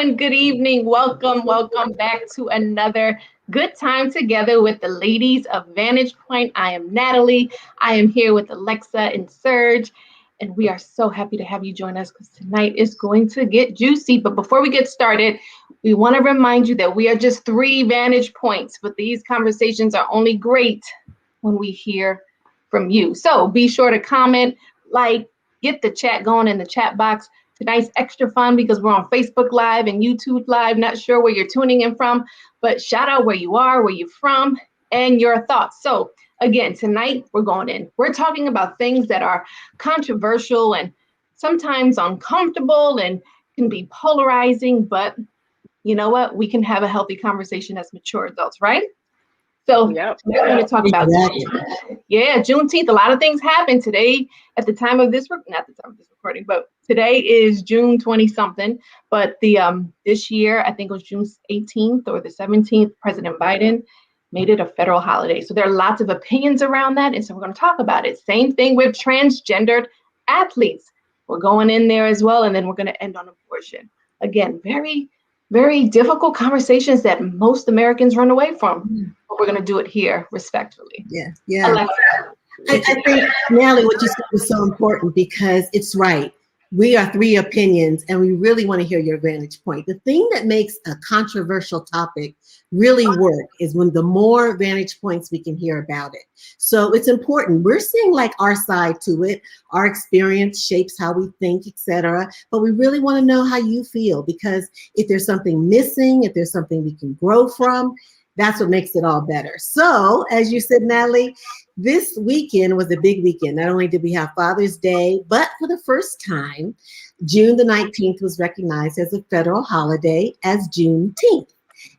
morning, good evening. Welcome back to another good time together with the ladies of Vantage Point. I am Natalie. I am here with Alexa and Serge, and we are so happy to have you join us because tonight is going to get juicy. But before we get started, we want to remind you that we are just three vantage points, but these conversations are only great when we hear from you. So be sure to comment, like, get the chat going in the chat box. Tonight's extra fun because we're on Facebook Live and YouTube Live. Not sure where you're tuning in from, but shout out where you are, where you're from, and your thoughts. So again, tonight we're going in. We're talking about things that are controversial and sometimes uncomfortable and can be polarizing, but you know what? We can have a healthy conversation as mature adults, right? So Yep. we're going to talk about Juneteenth. A lot of things happened today at the time of this, not the time of this recording, but today is June 20 something. But the this year, I think it was June 18th or the 17th, President Biden made it a federal holiday. So there are lots of opinions around that. And so we're going to talk about it. Same thing with transgendered athletes. We're going in there as well. And then we're going to end on abortion. Again, very difficult conversations that most Americans run away from, but we're going to do it here respectfully. Yeah. Alexa. I think, Natalie, what you said was so important because it's right. We are three opinions and we really want to hear your vantage point. The thing that makes a controversial topic really work is when the more vantage points we can hear about it. So it's important. We're seeing like our side to it. Our experience shapes how we think, etc. But we really want to know how you feel because if there's something missing, if there's something we can grow from, that's what makes it all better. So as you said, Natalie, this weekend was a big weekend. Not only did we have Father's Day, but for the first time, June the 19th was recognized as a federal holiday as Juneteenth.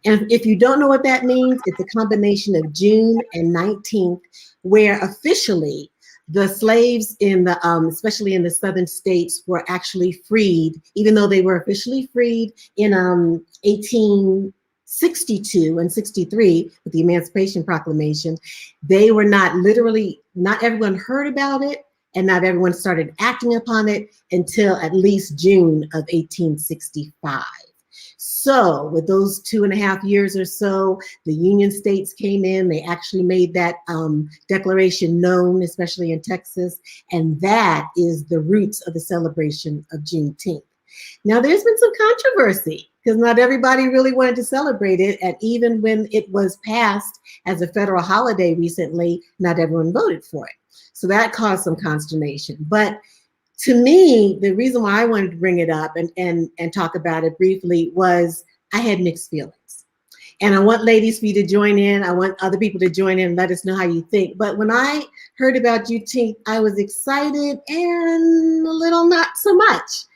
And if you don't know what that means, it's a combination of June and 19th, where officially the slaves in the, especially in the southern states, were actually freed, even though they were officially freed in 1862 and 63 with the Emancipation Proclamation. They were not everyone heard about it and not everyone started acting upon it until at least June of 1865. So with those 2.5 years or so, the Union states came in, they actually made that declaration known, especially in Texas, and that is the roots of the celebration of Juneteenth. Now, there's been some controversy because not everybody really wanted to celebrate it. And even when it was passed as a federal holiday recently, not everyone voted for it. So that caused some consternation. But to me, the reason why I wanted to bring it up and talk about it briefly was I had mixed feelings. And I want ladies for you to join in. I want other people to join in and let us know how you think. But when I heard about Juneteenth, I was excited and a little not so much.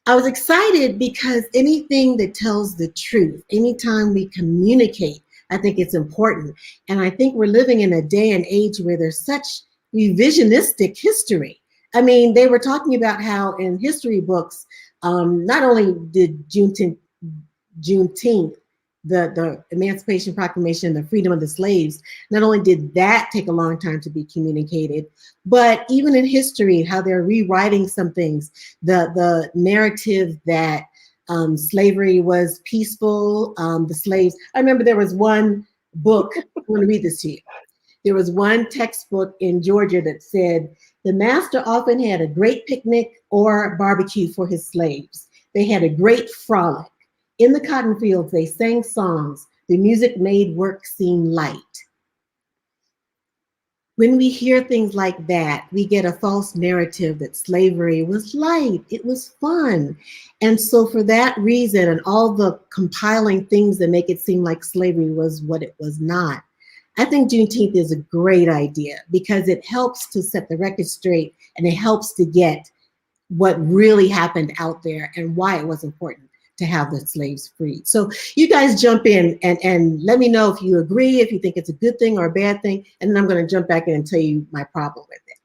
I was excited because anything that tells the truth, anytime we communicate, I think it's important. And I think we're living in a day and age where there's such revisionistic history. I mean, they were talking about how in history books, not only did Juneteenth, the Emancipation Proclamation, the freedom of the slaves, not only did that take a long time to be communicated, but even in history, how they're rewriting some things, the narrative that slavery was peaceful, the slaves. I remember there was one book, I want to read this to you. There was one textbook in Georgia that said, the master often had a great picnic or barbecue for his slaves. They had a great frolic. In the cotton fields, they sang songs. The music made work seem light. When we hear things like that, we get a false narrative that slavery was light, it was fun. And so for that reason, and all the compiling things that make it seem like slavery was what it was not, I think Juneteenth is a great idea because it helps to set the record straight and it helps to get what really happened out there and why it was important to have the slaves freed. So you guys jump in and let me know if you agree, if you think it's a good thing or a bad thing, and then I'm going to jump back in and tell you my problem with it.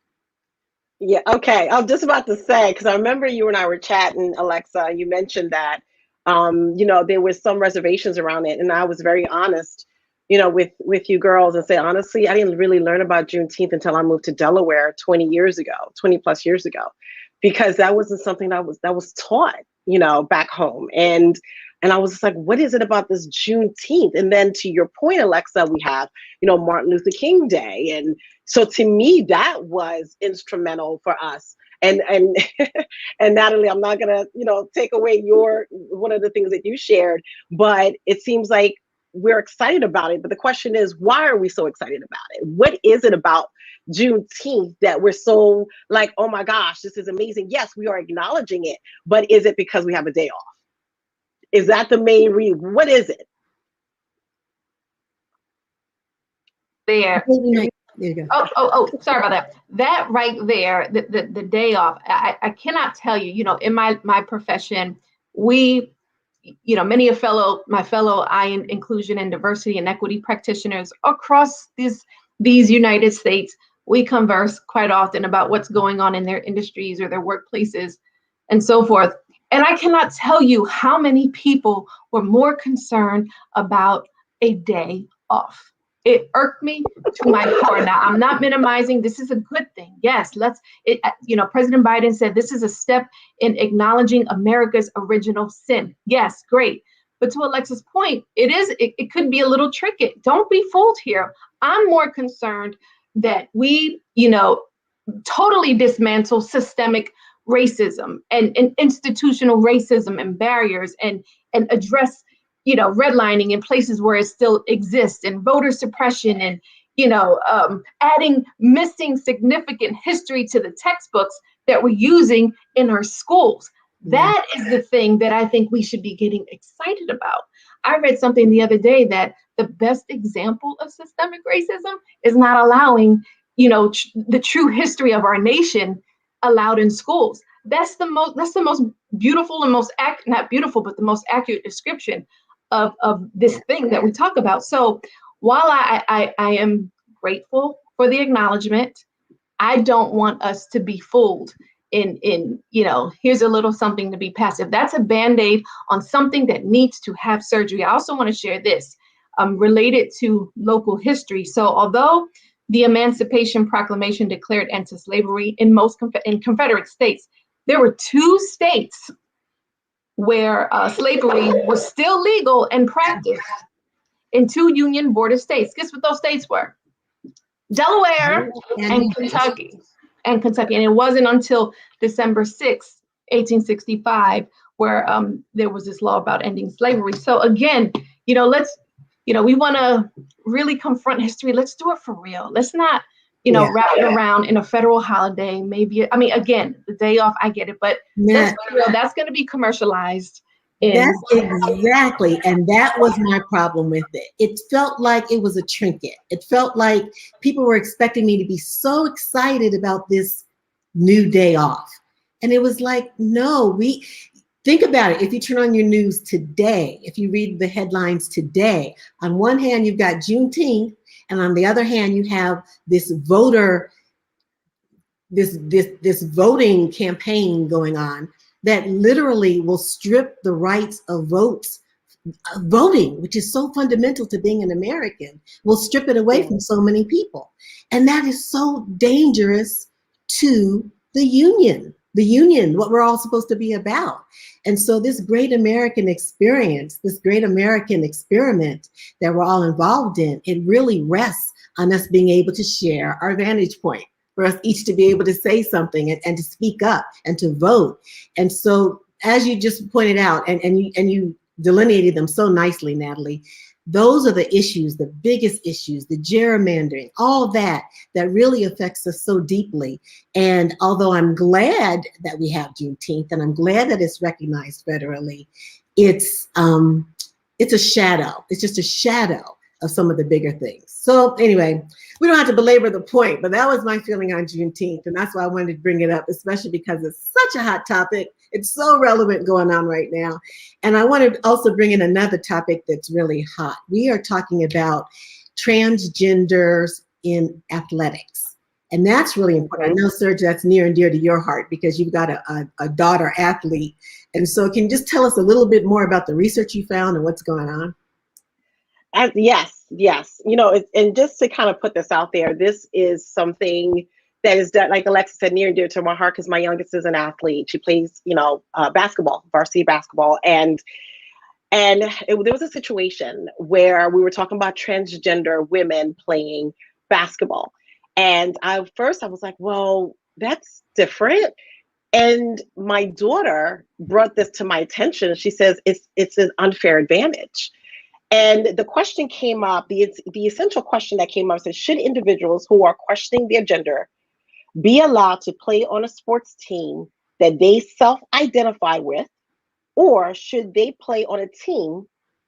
Yeah, okay. I was just about to say, because I remember you and I were chatting, Alexa, you mentioned that, there was some reservations around it. And I was very honest, with you girls and say, honestly, I didn't really learn about Juneteenth until I moved to Delaware 20 plus years ago, because that wasn't something that was taught, back home. And And I was just like, what is it about this Juneteenth? And then to your point, Alexa, we have, Martin Luther King Day. And so to me, that was instrumental for us. And and Natalie, I'm not gonna, take away one of the things that you shared, but it seems like we're excited about it. But the question is, why are we so excited about it? What is it about Juneteenth that we're so like, oh my gosh, this is amazing? Yes, we are acknowledging it, but is it because we have a day off? Is that the main reason? What is it? There. There you go. Oh, sorry about that. That right there, the day off, I cannot tell you, in my profession, we, many of my fellow inclusion and diversity and equity practitioners across these United States, we converse quite often about what's going on in their industries or their workplaces and so forth. And I cannot tell you how many people were more concerned about a day off. It irked me to my core. Now, I'm not minimizing. This is a good thing. Yes, President Biden said this is a step in acknowledging America's original sin. Yes, great. But to Alexa's point, it could be a little tricky. Don't be fooled here. I'm more concerned that we, totally dismantle systemic racism and institutional racism and barriers and address redlining in places where it still exists, and voter suppression, and adding missing significant history to the textbooks that we're using in our schools. That is the thing that I think we should be getting excited about. I read something the other day that the best example of systemic racism is not allowing the true history of our nation allowed in schools. That's the most beautiful and not beautiful, but the most accurate description of this thing that we talk about. So while I am grateful for the acknowledgement, I don't want us to be fooled in here's a little something to be passive. That's a Band-Aid on something that needs to have surgery. I also want to share this related to local history. So although the Emancipation Proclamation declared anti-slavery in most Confederate states, there were 2 states where slavery was still legal and practiced, in 2 Union border states. Guess what those states were? Delaware and Kentucky. And it wasn't until December 6, 1865, where there was this law about ending slavery. So again, we want to really confront history. Let's do it for real. Let's not, wrap it around in a federal holiday. Maybe, again, the day off, I get it, but let's be real. That's going to be commercialized. That's exactly. And that was my problem with it. It felt like it was a trinket. It felt like people were expecting me to be so excited about this new day off. And it was like, no, think about it. If you turn on your news today, if you read the headlines today, on one hand, you've got Juneteenth, and on the other hand, you have this this voting campaign going on that literally will strip the rights of voting, which is so fundamental to being an American, will strip it away from so many people. And that is so dangerous to the union, what we're all supposed to be about. And so this great American experience, this great American experiment that we're all involved in, it really rests on us being able to share our vantage point, for us each to be able to say something and to speak up and to vote. And so, as you just pointed out, and you delineated them so nicely, Natalie, those are the issues, the biggest issues, the gerrymandering, all that really affects us so deeply. And although I'm glad that we have Juneteenth, and I'm glad that it's recognized federally, it's a shadow. It's just a shadow of some of the bigger things. So anyway, we don't have to belabor the point, but that was my feeling on Juneteenth. And that's why I wanted to bring it up, especially because it's such a hot topic. It's so relevant going on right now. And I want to also bring in another topic that's really hot. We are talking about transgenders in athletics. And that's really important. I know, Serge, that's near and dear to your heart because you've got a daughter athlete. And so can you just tell us a little bit more about the research you found and what's going on? Yes. And just to kind of put this out there, this is something that is, like Alexa said, near and dear to my heart because my youngest is an athlete. She plays, basketball, varsity basketball. And There was a situation where we were talking about transgender women playing basketball. And first I was like, well, that's different. And my daughter brought this to my attention. She says it's an unfair advantage. And the question came up, the essential question that came up says, should individuals who are questioning their gender be allowed to play on a sports team that they self-identify with, or should they play on a team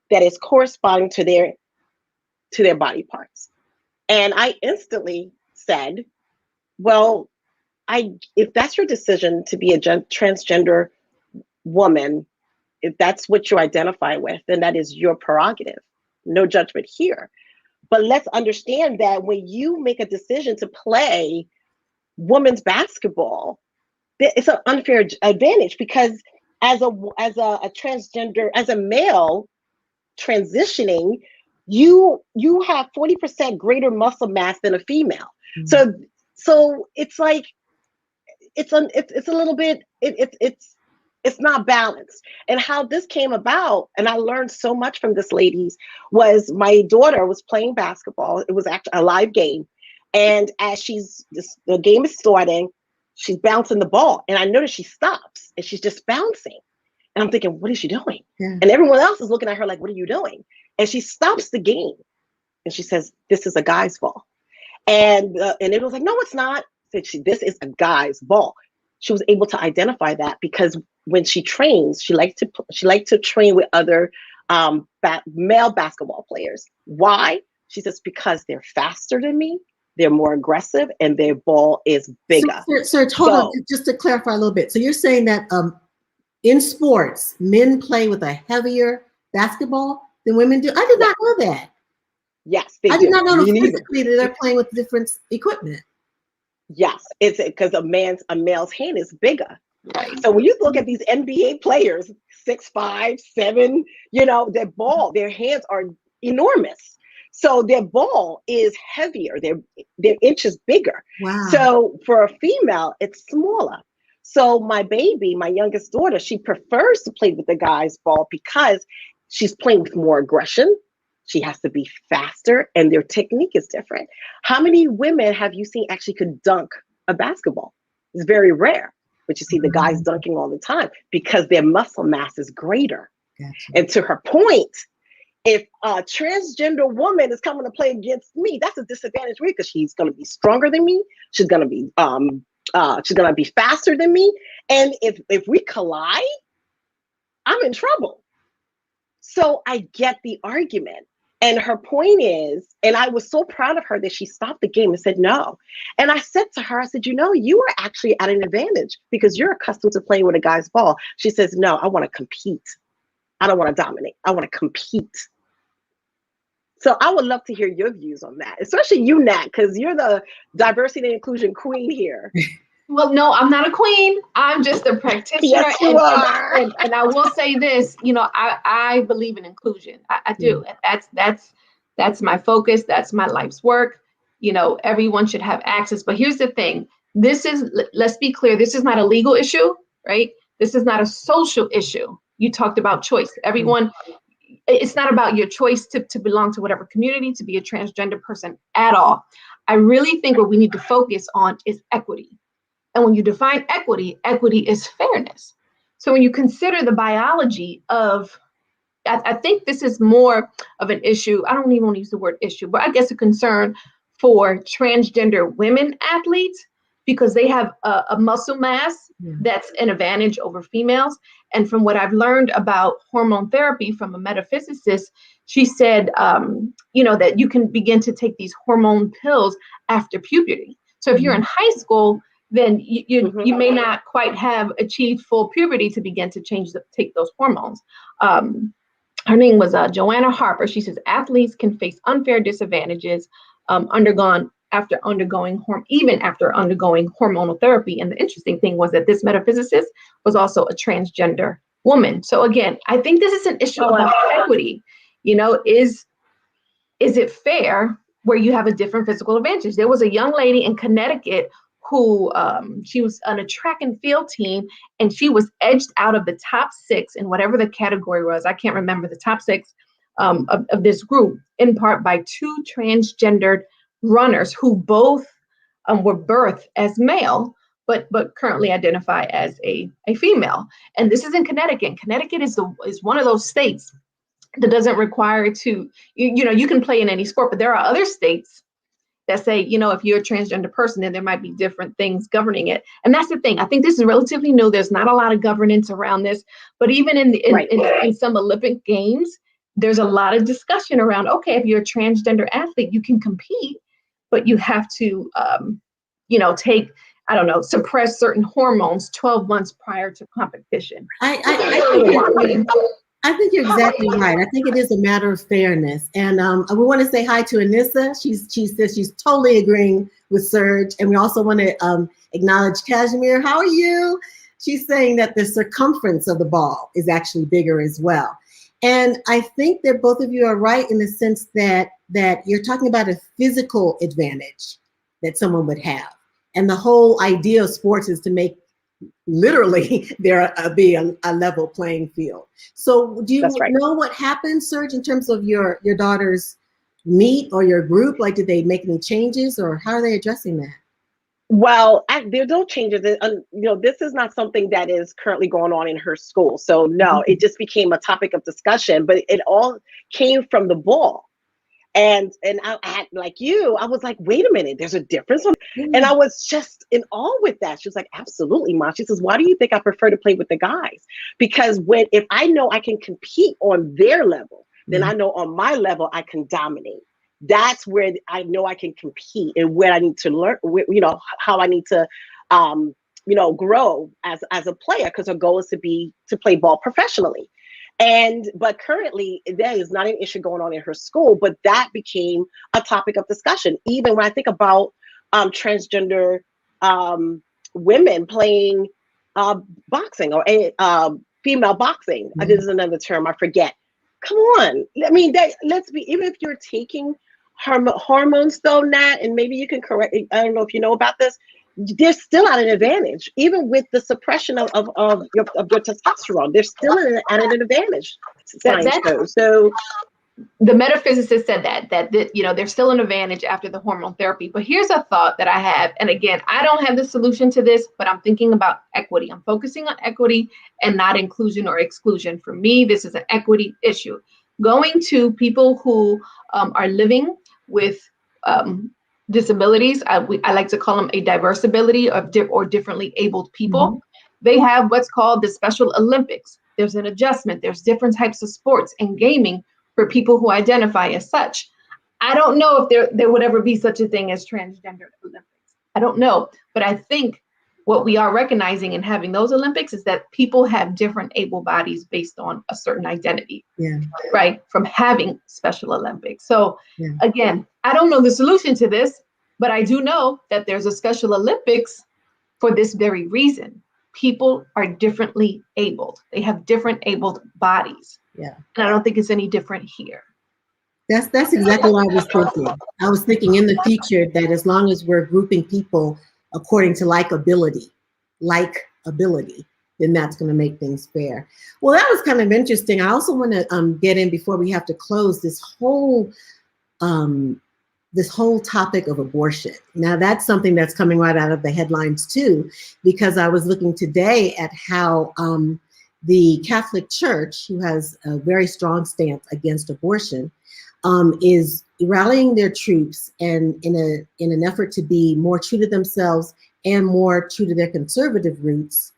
that is corresponding to their body parts? And I instantly said, well, if that's your decision to be a transgender woman, if that's what you identify with, then that is your prerogative. No judgment here. But let's understand that when you make a decision to play women's basketball, it's an unfair advantage, because as a transgender, as a male transitioning, you have 40% greater muscle mass than a female. Mm-hmm. So it's like it's a little bit it's not balanced. And how this came about, and I learned so much from this, ladies, was my daughter was playing basketball. It was actually a live game. And as the game is starting, she's bouncing the ball. And I noticed she stops and she's just bouncing. And I'm thinking, what is she doing? Yeah. And everyone else is looking at her like, what are you doing? And she stops the game. And she says, this is a guy's ball. And it was like, no, it's not. Said this is a guy's ball. She was able to identify that because when she trains, she likes to train with other male basketball players. Why? She says, because they're faster than me, they're more aggressive, and their ball is bigger. So hold on, just to clarify a little bit. So you're saying that in sports, men play with a heavier basketball than women do? I did not know that. Yes, I did not know physically that they're playing with different equipment. Yes, it's because a male's hand is bigger. Right. So when you look at these NBA players, 6'5", 7", their hands are enormous. So their ball is heavier. They're inches bigger. Wow. So for a female, it's smaller. So my youngest daughter, she prefers to play with the guy's ball because she's playing with more aggression. She has to be faster, and their technique is different. How many women have you seen actually could dunk a basketball? It's very rare, but you see the guys dunking all the time because their muscle mass is greater. Gotcha. And to her point, if a transgender woman is coming to play against me, that's a disadvantage for me because she's going to be stronger than me. She's going to be faster than me, and if we collide, I'm in trouble. So I get the argument. And her point is, and I was so proud of her that she stopped the game and said no. And I said to her, I said, you are actually at an advantage because you're accustomed to playing with a guy's ball. She says, no, I want to compete. I don't want to dominate. I want to compete. So I would love to hear your views on that, especially you, Nat, because you're the diversity and inclusion queen here. Well, no, I'm not a queen. I'm just a practitioner. Yes, you are. And I will say this, I believe in inclusion. I do. That's my focus. That's my life's work. Everyone should have access. But here's the thing. Let's be clear. This is not a legal issue, right? This is not a social issue. You talked about choice. Everyone, it's not about your choice to belong to whatever community, to be a transgender person at all. I really think what we need to focus on is equity. And when you define equity, equity is fairness. So when you consider the biology of, I think this is more of an issue. I don't even want to use the word issue, but I guess a concern for transgender women athletes because they have a muscle mass that's an advantage over females. And from what I've learned about hormone therapy from a metaphysicist, she said, that you can begin to take these hormone pills after puberty. So if you're in high school, then you may not quite have achieved full puberty to begin to take those hormones. Her name was Joanna Harper. She says athletes can face unfair disadvantages after undergoing hormonal therapy. And the interesting thing was that this metaphysicist was also a transgender woman. So again, I think this is an issue about equity. Is it fair where you have a different physical advantage? There was a young lady in Connecticut who she was on a track and field team, and she was edged out of the top 6 in whatever the category was. I can't remember the top 6 of this group, in part by 2 transgendered runners who both were birthed as male, but currently identify as a female. And this is in Connecticut. Connecticut is one of those states that doesn't require you can play in any sport, but there are other states that say, if you're a transgender person, then there might be different things governing it. And that's the thing. I think this is relatively new. There's not a lot of governance around this, but even in some Olympic Games, there's a lot of discussion around, okay, if you're a transgender athlete, you can compete, but you have to, suppress certain hormones 12 months prior to competition. I think you're exactly right. I think it is a matter of fairness. And we want to say hi to Anissa. She says she's totally agreeing with Serge. And we also want to acknowledge Kashmir. How are you? She's saying that the circumference of the ball is actually bigger as well. And I think that both of you are right in the sense that you're talking about a physical advantage that someone would have. And the whole idea of sports is to make literally there be a level playing field. So do you know what happened, Serge, in terms of your daughter's meet or your group? Like, did they make any changes, or how are they addressing that? Well, there's no changes. This is not something that is currently going on in her school. So no, it just became a topic of discussion, but it all came from the ball. And I had, like you, I was like, wait a minute, there's a difference. And I was just in awe with that. She was like, absolutely, Mom. She says, why do you think I prefer to play with the guys? Because if I know I can compete on their level, then I know on my level, I can dominate. That's where I know I can compete, and where I need to learn, how I need to, grow as a player, because her goal is to play ball professionally. But currently that is not an issue going on in her school, but that became a topic of discussion. Even when I think about transgender women playing boxing or female boxing, this is another term I forget. Come on, I mean, even if you're taking hormones though, Nat, and maybe you can correct, I don't know if you know about this, they're still at an advantage, even with the suppression of your testosterone. They're still at an advantage. Science shows. So the metaphysicist said that there's still an advantage after the hormone therapy. But here's a thought that I have, and again, I don't have the solution to this, but I'm thinking about equity. I'm focusing on equity and not inclusion or exclusion. For me, this is an equity issue. Going to people who are living with disabilities, I like to call them a diverse ability or differently abled people. They have what's called the Special Olympics. There's an adjustment. There's different types of sports and gaming for people who identify as such. I don't know if there would ever be such a thing as transgender Olympics. I don't know, but I think what we are recognizing in having those Olympics is that people have different able bodies based on a certain identity, right? From having Special Olympics. So again, I don't know the solution to this, but I do know that there's a Special Olympics for this very reason. People are differently abled. They have different abled bodies. And I don't think it's any different here. That's exactly what I was thinking. I was thinking in the future that as long as we're grouping people according to likability, then that's going to make things fair. Well, that was kind of interesting. I also want to get in before we have to close this whole topic of abortion. Now, that's something that's coming right out of the headlines too, because I was looking today at how the Catholic Church, who has a very strong stance against abortion, is rallying their troops and in an effort to be more true to themselves and more true to their conservative roots,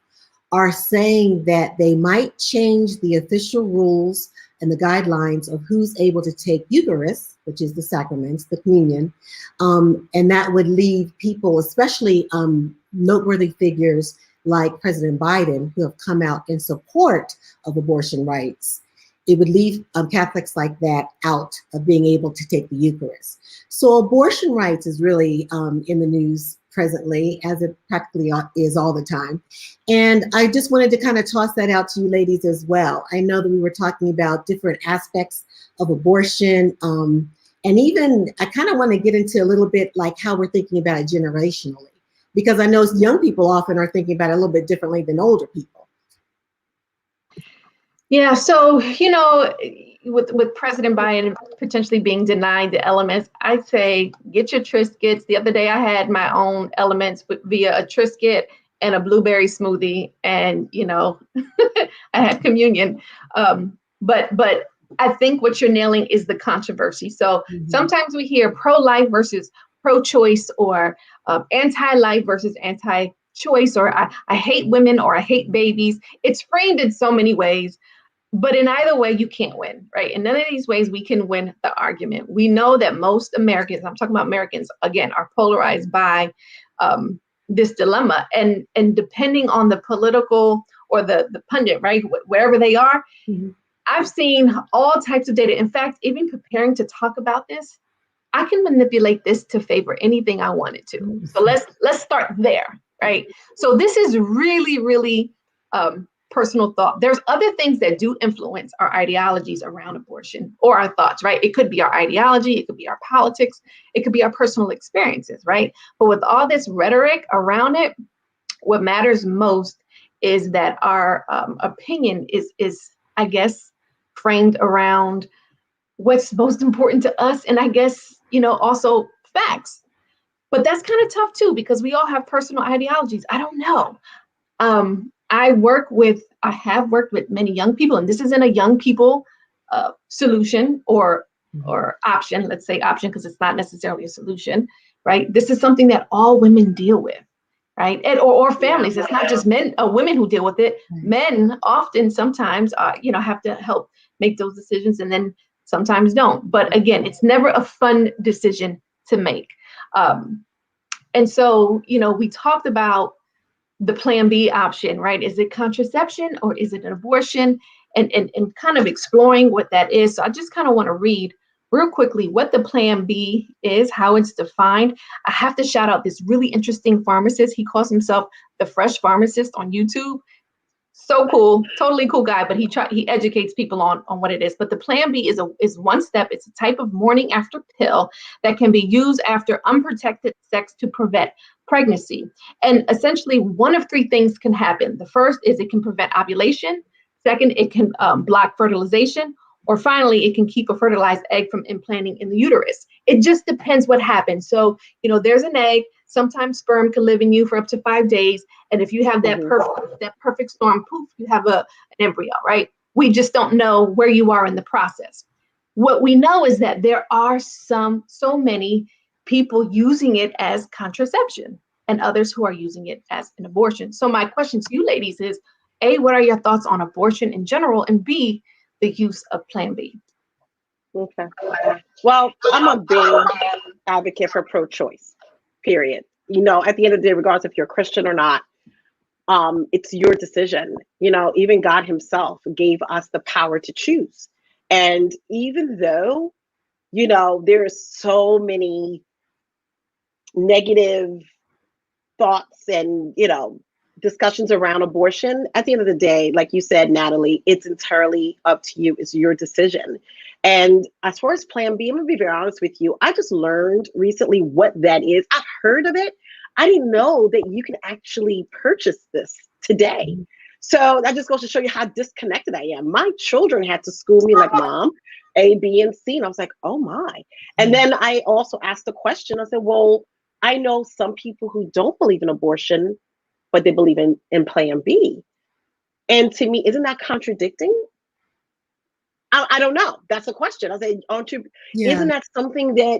are saying that they might change the official rules and the guidelines of who's able to take Eucharist, which is the sacraments, the communion, and that would leave people, especially noteworthy figures like President Biden, who have come out in support of abortion rights. It would leave Catholics like that out of being able to take the Eucharist. So abortion rights is really in the news presently, as it practically is all the time. And I just wanted to kind of toss that out to you ladies as well. I know that we were talking about different aspects of abortion. And even I kind of want to get into a little bit like how we're thinking about it generationally, Because I know young people often are thinking about it a little bit differently than older people. Yeah, so with President Biden potentially being denied the elements, I'd say get your Triscuits. The other day I had my own elements via a Triscuit and a blueberry smoothie, and I had communion. But I think what you're nailing is the controversy. So sometimes we hear pro-life versus pro-choice, or anti-life versus anti-choice, or I hate women, or I hate babies. It's framed in so many ways. But in either way, you can't win, right? In none of these ways, we can win the argument. We know that most Americans, I'm talking about Americans, again, are polarized by this dilemma. And depending on the political or the pundit, right, wherever they are, I've seen all types of data. In fact, even preparing to talk about this, I can manipulate this to favor anything I wanted to. So let's start there, right? So this is really, really personal thought. There's other things that do influence our ideologies around abortion, or our thoughts, right? It could be our ideology, it could be our politics, it could be our personal experiences, right? But with all this rhetoric around it, what matters most is that our opinion is, I guess, framed around what's most important to us, and I guess, also facts. But that's kind of tough too, because we all have personal ideologies. I don't know. I have worked with many young people, and this isn't a young people solution or option. Let's say option, because it's not necessarily a solution, right? This is something that all women deal with, right? Or families. It's not just women who deal with it. Men often, sometimes, have to help make those decisions, and then sometimes don't. But again, it's never a fun decision to make. And so, we talked about the Plan B option, right? Is it contraception or is it an abortion? And kind of exploring what that is. So I just kind of want to read real quickly what the Plan B is, how it's defined. I have to shout out this really interesting pharmacist. He calls himself the Fresh Pharmacist on YouTube. So cool, totally cool guy, but he educates people on what it is. But the Plan B is one step. It's a type of morning after pill that can be used after unprotected sex to prevent pregnancy. And essentially, one of three things can happen. The first is it can prevent ovulation. Second, it can block fertilization. Or finally, it can keep a fertilized egg from implanting in the uterus. It just depends what happens. So, there's an egg. Sometimes sperm can live in you for up to 5 days. And if you have that perfect storm, poof, you have an embryo, right? We just don't know where you are in the process. What we know is that there are so many people using it as contraception, and others who are using it as an abortion. So my question to you ladies is, A, what are your thoughts on abortion in general? And B, the use of Plan B? Okay. Well, I'm a big advocate for pro-choice, period. At the end of the day, regardless if you're a Christian or not, it's your decision. Even God himself gave us the power to choose. And even though, there's so many negative thoughts and, discussions around abortion, at the end of the day, like you said, Natalie, it's entirely up to you. It's your decision. And as far as Plan B, I'm going to be very honest with you. I just learned recently what that is. I've heard of it. I didn't know that you can actually purchase this today. So that just goes to show you how disconnected I am. My children had to school me like, Mom, A, B, and C. And I was like, oh my. And then I also asked the question. I said, well, I know some people who don't believe in abortion, but they believe in Plan B. And to me, isn't that contradicting? I don't know. That's a question. I say, aren't you? Yeah. Isn't that something that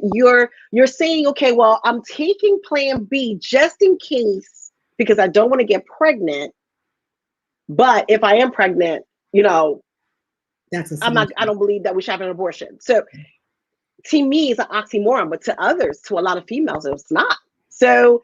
you're saying? Okay, well, I'm taking Plan B just in case because I don't want to get pregnant. But if I am pregnant, that's I don't believe that we should have an abortion. So to me, it's an oxymoron, but to others, to a lot of females, it's not. So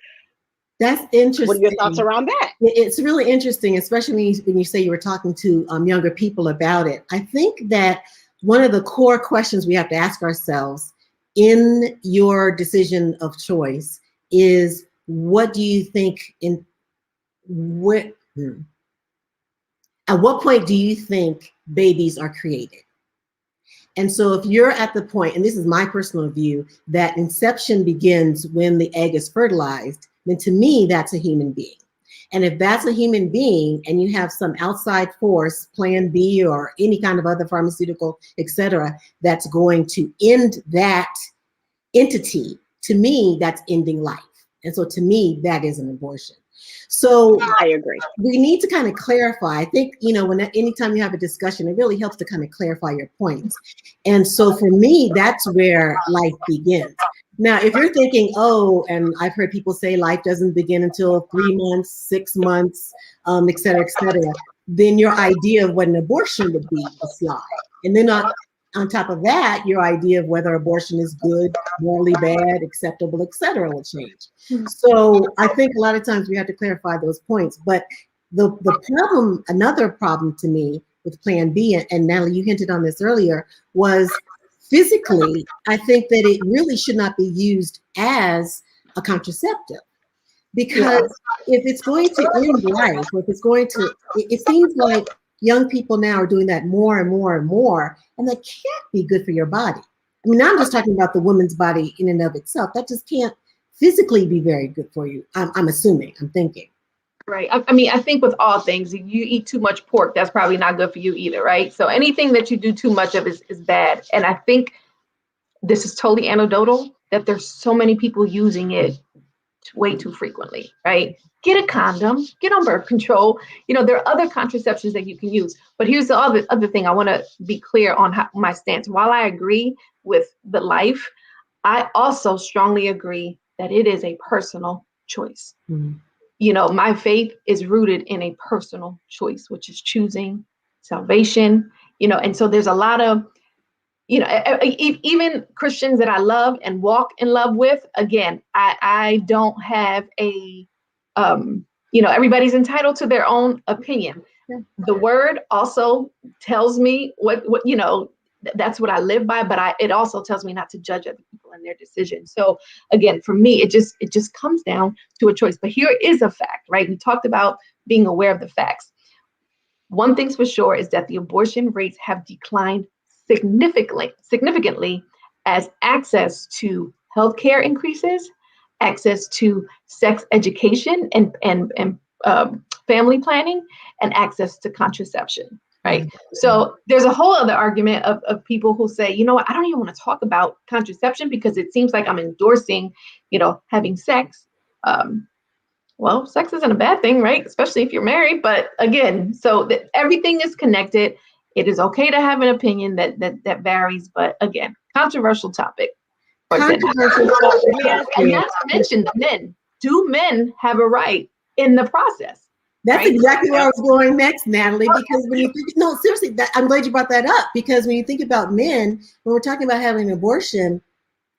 that's interesting. What are your thoughts around that? It's really interesting, especially when you say you were talking to younger people about it. I think that one of the core questions we have to ask ourselves in your decision of choice is, what do you think at what point do you think babies are created? And so if you're at the point, and this is my personal view, that inception begins when the egg is fertilized, then to me, that's a human being. And if that's a human being and you have some outside force, Plan B or any kind of other pharmaceutical, et cetera, that's going to end that entity, to me, that's ending life. And so to me, that is an abortion. So I agree. we need to kind of clarify. I think, anytime you have a discussion, it really helps to kind of clarify your points. And so for me, that's where life begins. Now, if you're thinking, oh, and I've heard people say life doesn't begin until 3 months, 6 months, et cetera, then your idea of what an abortion would be will slide. And then on top of that, your idea of whether abortion is good, morally bad, acceptable, et cetera, will change. So I think a lot of times we have to clarify those points. But the problem, another problem to me with Plan B, and Natalie, you hinted on this earlier, was physically, I think that it really should not be used as a contraceptive. Because if it's going to end life, or if it's going to, it seems like young people now are doing that more and more and more, and that can't be good for your body. I mean, I'm just talking about the woman's body in and of itself. That just can't physically be very good for you. I'm assuming, I'm thinking. Right. I mean, I think with all things, you eat too much pork, that's probably not good for you either, right? So anything that you do too much of is bad. And I think this is totally anecdotal, that there's so many people using it way too frequently, right? Get a condom, get on birth control. There are other contraceptions that you can use. But here's the other thing I want to be clear on my stance. While I agree with the life, I also strongly agree that it is a personal choice. Mm-hmm. My faith is rooted in a personal choice, which is choosing salvation, and so there's a lot of, even Christians that I love and walk in love with, again, I don't have a, everybody's entitled to their own opinion. Yeah. The word also tells me what, that's what I live by, but it also tells me not to judge other people and their decisions. So again, for me, it just comes down to a choice. But here is a fact, right? We talked about being aware of the facts. One thing's for sure is that the abortion rates have declined significantly as access to healthcare increases, access to sex education and family planning, and access to contraception. Right. So there's a whole other argument of people who say, what, I don't even want to talk about contraception because it seems like I'm endorsing, having sex. Well, sex isn't a bad thing, right? Especially if you're married. But again, so that everything is connected. It is okay to have an opinion that varies. But again, controversial topic. Controversial topic. Yes, and not to mention the men. Do men have a right in the process? That's right? Exactly where I was going next, Natalie, because when you think, no, seriously, I'm glad you brought that up, because when you think about men, when we're talking about having an abortion,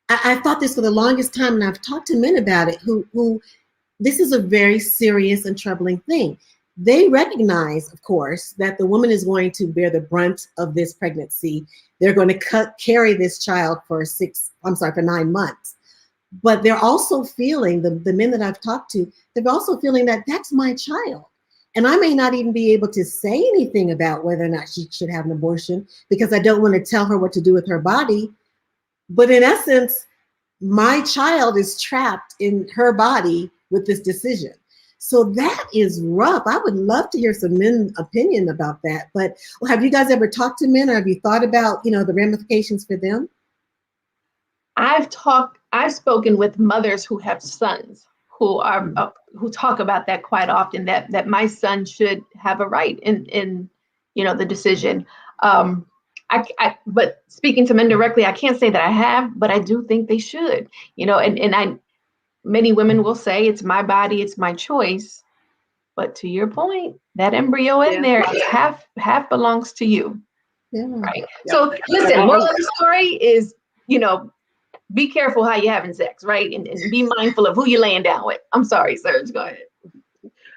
I thought this for the longest time, and I've talked to men about it, who this is a very serious and troubling thing. They recognize, of course, that the woman is going to bear the brunt of this pregnancy. They're going to carry this child for 9 months. But they're also feeling, the men that I've talked to, they're also feeling that that's my child. And I may not even be able to say anything about whether or not she should have an abortion because I don't want to tell her what to do with her body. But in essence, my child is trapped in her body with this decision. So that is rough. I would love to hear some men's opinion about that. But have you guys ever talked to men, or have you thought about, the ramifications for them? I've spoken with mothers who have sons who talk about that quite often, that my son should have a right in the decision. But speaking to men directly, I can't say that I have, but I do think they should, many women will say it's my body, it's my choice. But to your point, that embryo in there is half belongs to you. Yeah. Right. Yeah. So listen, moral of the story is, be careful how you're having sex, right? And be mindful of who you're laying down with. I'm sorry, Serge, go ahead.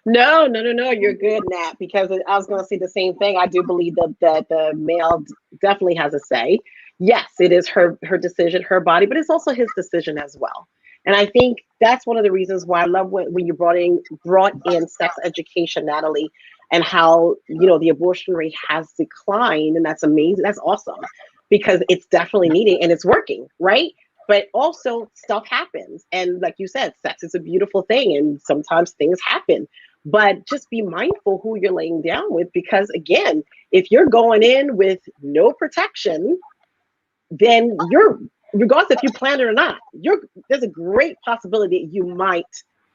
No, you're good, Nat, because I was going to say the same thing. I do believe that the male definitely has a say. Yes, it is her decision, her body, but it's also his decision as well. And I think that's one of the reasons why I love when you brought in sex education, Natalie, and how, the abortion rate has declined. And that's amazing. That's awesome, because it's definitely needed and it's working, right? But also stuff happens. And like you said, sex is a beautiful thing and sometimes things happen. But just be mindful who you're laying down with, because again, if you're going in with no protection, then you're, regardless if you plan it or not, there's a great possibility you might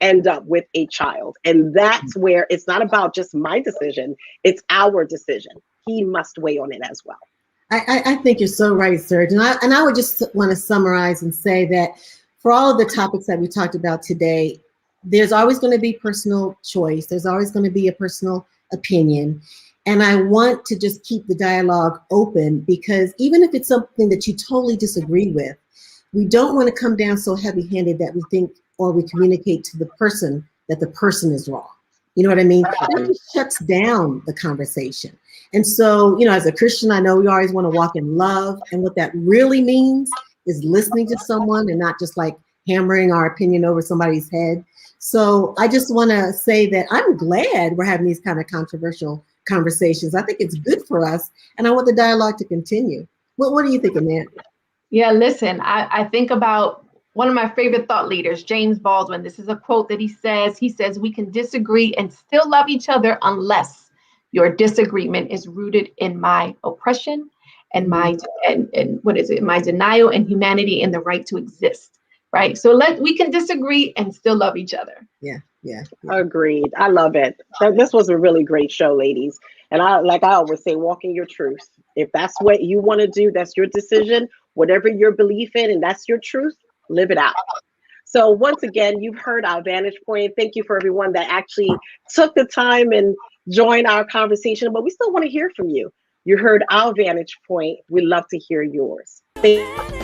end up with a child. And that's where it's not about just my decision, it's our decision. He must weigh on it as well. I think you're so right, Serge. And I would just want to summarize and say that for all of the topics that we talked about today, there's always going to be personal choice. There's always going to be a personal opinion. And I want to just keep the dialogue open, because even if it's something that you totally disagree with, we don't want to come down so heavy-handed that we think or we communicate to the person that the person is wrong. You know what I mean? That just shuts down the conversation. And so, you know, as a Christian, I know we always want to walk in love. And what that really means is listening to someone and not just like hammering our opinion over somebody's head. So I just want to say that I'm glad we're having these kind of controversial conversations. I think it's good for us. And I want the dialogue to continue. What do you think, Amanda? Yeah, listen, I think about one of my favorite thought leaders, James Baldwin. This is a quote that he says, we can disagree and still love each other unless your disagreement is rooted in my oppression and my denial and humanity and the right to exist. Right. So we can disagree and still love each other. Yeah. Agreed. I love it. This was a really great show, ladies. And I always say, walk in your truth. If that's what you want to do, that's your decision, whatever your belief in, and that's your truth, live it out. So once again, you've heard our vantage point. Thank you for everyone that actually took the time and joined our conversation, but we still want to hear from you. You heard our vantage point. We'd love to hear yours. Thank you.